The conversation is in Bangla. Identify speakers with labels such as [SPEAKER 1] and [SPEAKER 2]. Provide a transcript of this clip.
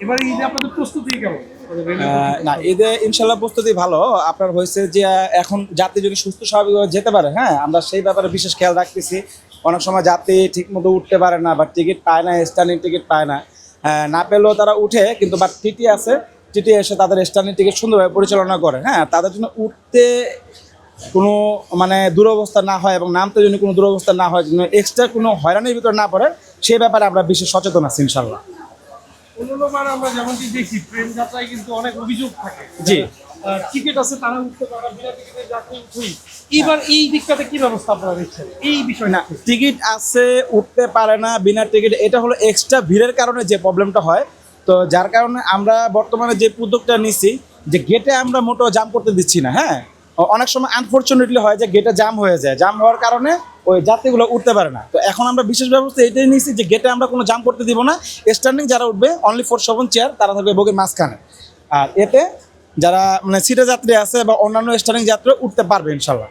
[SPEAKER 1] এবারে ঈদে আপনাদের প্রস্তুতি কেমন?
[SPEAKER 2] না, ঈদে ইনশাল্লাহ প্রস্তুতি ভালো। আপনার হয়েছে যে এখন যাত্রী যদি সুস্থ স্বাভাবিকভাবে যেতে পারে, হ্যাঁ, আমরা সেই ব্যাপারে বিশেষ খেয়াল রাখতেছি। অনেক সময় যাত্রী ঠিক মতো উঠতে পারে না বা টিকিট পায় না, স্ট্যান্ডিং টিকিট পায় না। না পেলেও তারা উঠে, কিন্তু বাট টিটি আছে, টিটি এসে তাদের স্ট্যান্ডিং টিকিট সুন্দরভাবে পরিচালনা করে। হ্যাঁ, তাদের জন্য উঠতে কোনো মানে দুরবস্থা না হয় এবং নামতে যদি কোনো দুরবস্থা না হয়, যেন এক্সট্রা কোনো হয়রানির ভিতরে না পড়ে, সেই ব্যাপারে আমরা বিশেষ সচেতন আছি ইনশাল্লাহ।
[SPEAKER 1] অন্যবার আমরা যেমনটি দেখি ট্রেন যাত্রায় কিন্তু অনেক অভিযোগ থাকে।
[SPEAKER 2] জি।
[SPEAKER 1] টিকিট আছে তারা উঠতে পারে, বিনা টিকিটের যাত্রী উঠেই। এবার এই দিকটাতে কি ব্যবস্থা আপনারা নিচ্ছেন এই বিষয়
[SPEAKER 2] না, টিকিট আছে উঠতে পারে না বিনা টিকিট, এটা হলো এক্সট্রা ভিড়ের কারণে যে প্রবলেমটা হয়। তো যার কারণে আমরা বর্তমানে যে উদ্যোগটা নিচ্ছি যে গেটে আমরা মোটো জাম করতে দিচ্ছি না। হ্যাঁ, অনেক সময় আনফর্চুনেটলি হয় যে গেটে জাম হয়ে যায়, জাম হওয়ার কারণে ওই যাত্রীগুলো উঠতে পারে না। তো এখন আমরা বিশেষ ব্যবস্থা এটাই নিচ্ছি যে গেটে আমরা কোনো জাম করতে দিব না। স্ট্যান্ডিং যারা উঠবে অনলি ফর 7 চেয়ার, তারা থাকবে বগির মাঝখানে। আর এতে যারা মানে সিটে যাত্রী আছে বা অন্যান্য স্ট্যান্ডিং যাত্রী উঠতে পারবে ইনশাল্লাহ।